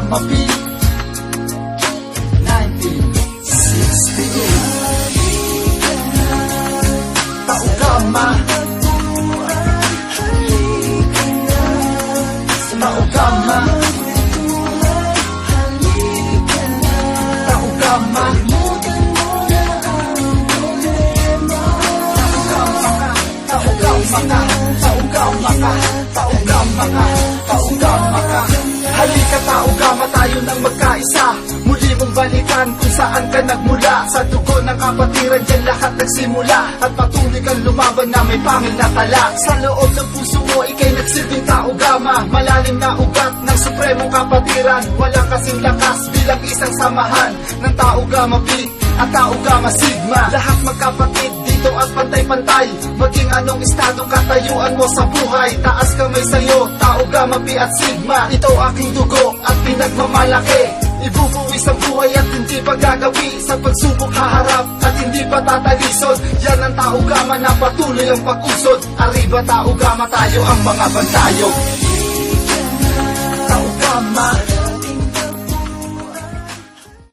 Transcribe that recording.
Gama Beat 1968. Tao Gama, Tao Gama, Tao Gama, halika Tao Gama, tayo nang magkaisa. Muli mong balikan kung saan ka nagmula. Sa dugo ng kapatiran dyan lahat nagsimula. At patuloy kang lumaban na may pangil na tala. Sa loob ng puso mo ikay nagsilbing Tao Gama. Malalim na ugat ng supremong kapatiran. Walang kasing lakas bilang isang samahan ng Tao Gama Beat at Tao Gama Sigma. Lahat magkapatid dito at pantay-pantay. Maging anong estado katayuan mo sa buhay. Taas kamay sa'yo, Tao Gama Pi at Sigma. Ito aking dugo at pinagmamalaki. Ibubuwis ang buhay at hindi paggagawi. Sa pagsubok haharap at hindi patatalisod. Yan ang Tao Gama na patuloy ang pag-usod. Arriba Tao Gama, tayo ang mga bantayo. Tao Gama.